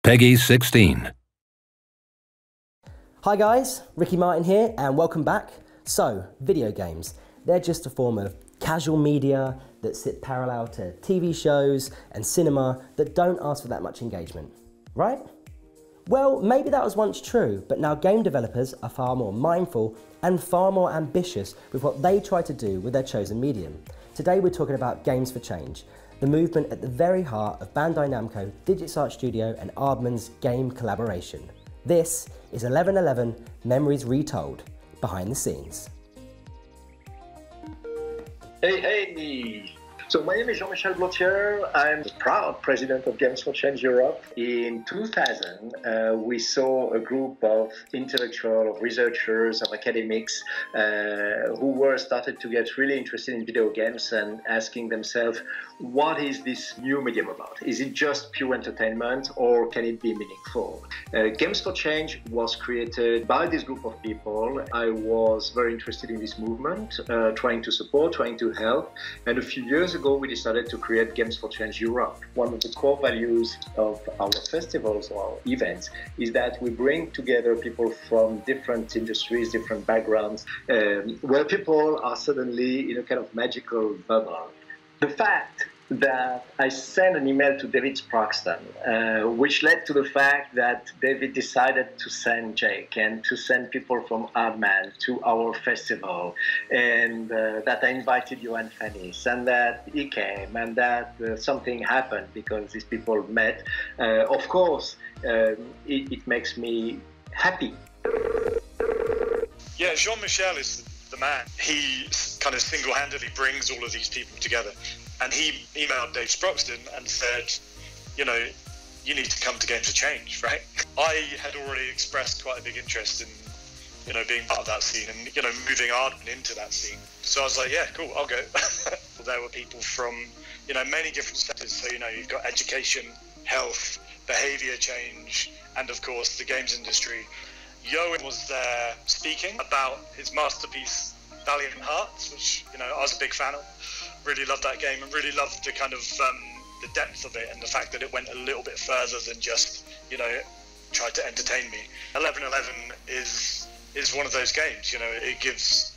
Peggy 16. Hi guys, Ricky Martin here and welcome back. So, video games, they're just a form of casual media that sit parallel to TV shows and cinema that don't ask for that much engagement, right? Well, maybe that was once true, but now game developers are far more mindful and far more ambitious with what they try to do with their chosen medium. Today we're talking about Games for Change, the movement at the very heart of Bandai Namco, DigitArt Studio and Aardman's game collaboration. This is 1111 Memories Retold, behind the scenes. Hey! So my name is Jean-Michel Blotier. I'm the proud president of Games for Change Europe. In 2000, we saw a group of intellectual, of researchers, of academics who were started to get really interested in video games and asking themselves, what is this new medium about? Is it just pure entertainment or can it be meaningful? Games for Change was created by this group of people. I was very interested in this movement, trying to support, trying to help. And a few years ago, we decided to create Games for Change Europe. One of the core values of our festivals or events is that we bring together people from different industries, different backgrounds, where people are suddenly in a kind of magical bubble. The fact that I sent an email to David Sparkston, which led to the fact that David decided to send Jake and to send people from Aardman to our festival, and that I invited you and Fanny's, and that he came, and that something happened because these people met. Of course, it makes me happy. Yeah, Jean-Michel is the man. He kind of single-handedly brings all of these people together. And he emailed Dave Sproxton and said, you know, you need to come to Games for Change, right? I had already expressed quite a big interest in, you know, being part of that scene and, you know, moving Aardman into that scene. So I was like, yeah, cool, I'll go. There were people from, you know, many different sectors. So, you know, you've got education, health, behavior change, and of course the games industry. Xone was there speaking about his masterpiece, Valiant Hearts, which, you know, I was a big fan of. Really loved that game and really loved the kind of the depth of it and the fact that it went a little bit further than just, you know, tried to entertain me. 1111 is one of those games, you know, it gives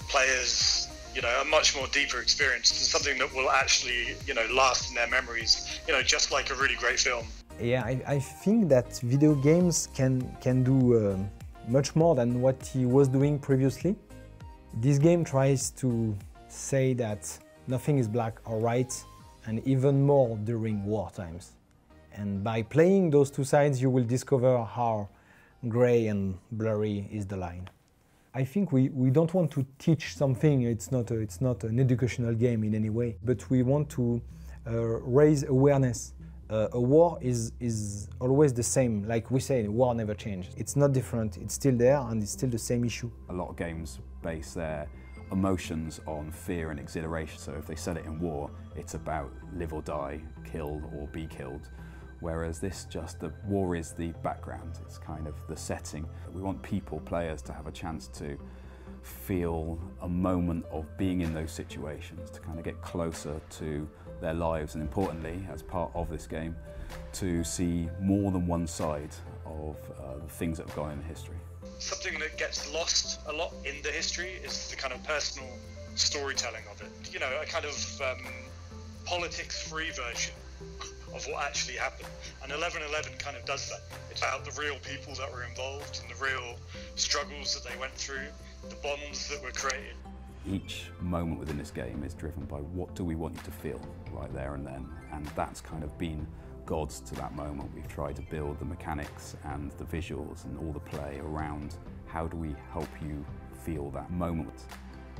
players, you know, a much more deeper experience, something that will actually, you know, last in their memories, you know, just like a really great film. Yeah, I think that video games can do much more than what he was doing previously. This game tries to say that nothing is black or white, and even more during war times. And by playing those two sides, you will discover how gray and blurry is the line. I think we don't want to teach something. It's not an educational game in any way, but we want to raise awareness. A war is always the same. Like we say, war never changes. It's not different. It's still there, and it's still the same issue. A lot of games base their emotions on fear and exhilaration. So if they set it in war, it's about live or die, kill or be killed. Whereas this the war is the background, it's kind of the setting. We want players to have a chance to feel a moment of being in those situations, to kind of get closer to their lives, and importantly, as part of this game, to see more than one side of the things that have gone in history. Something that gets lost a lot in the history is the kind of personal storytelling of it. You know, a kind of politics-free version of what actually happened. And 1111 kind of does that. It's about the real people that were involved and the real struggles that they went through, the bonds that were created. Each moment within this game is driven by what do we want you to feel right there and then. And that's kind of been gods to that moment. We've tried to build the mechanics and the visuals and all the play around how do we help you feel that moment.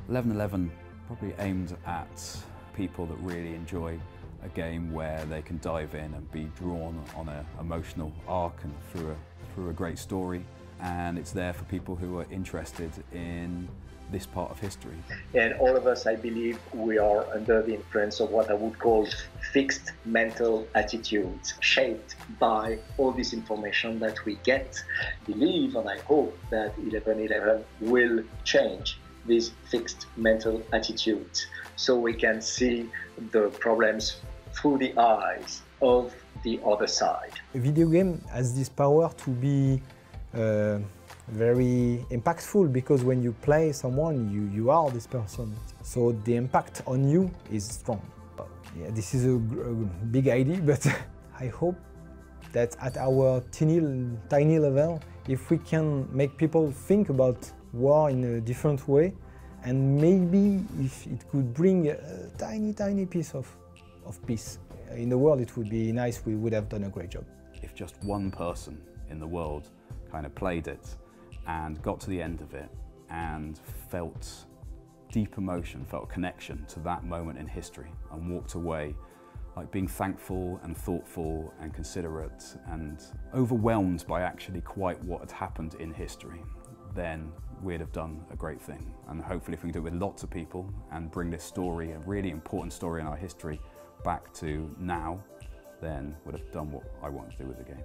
1111 probably aimed at people that really enjoy a game where they can dive in and be drawn on an emotional arc and through a great story, and it's there for people who are interested in this part of history. And all of us, I believe, we are under the influence of what I would call fixed mental attitudes, shaped by all this information that we get. Believe, and I hope that 1111 will change these fixed mental attitudes so we can see the problems through the eyes of the other side. A video game has this power to be very impactful, because when you play someone, you are this person. So the impact on you is strong. Yeah, this is a big idea, but I hope that at our tiny level, if we can make people think about war in a different way, and maybe if it could bring a tiny piece of peace in the world, it would be nice. We would have done a great job. If just one person in the world kind of played it and got to the end of it and felt deep emotion, felt connection to that moment in history, and walked away like being thankful and thoughtful and considerate and overwhelmed by actually quite what had happened in history, then we'd have done a great thing. And hopefully if we can do it with lots of people and bring this story, a really important story in our history, back to now, then we'd have done what I wanted to do with the game.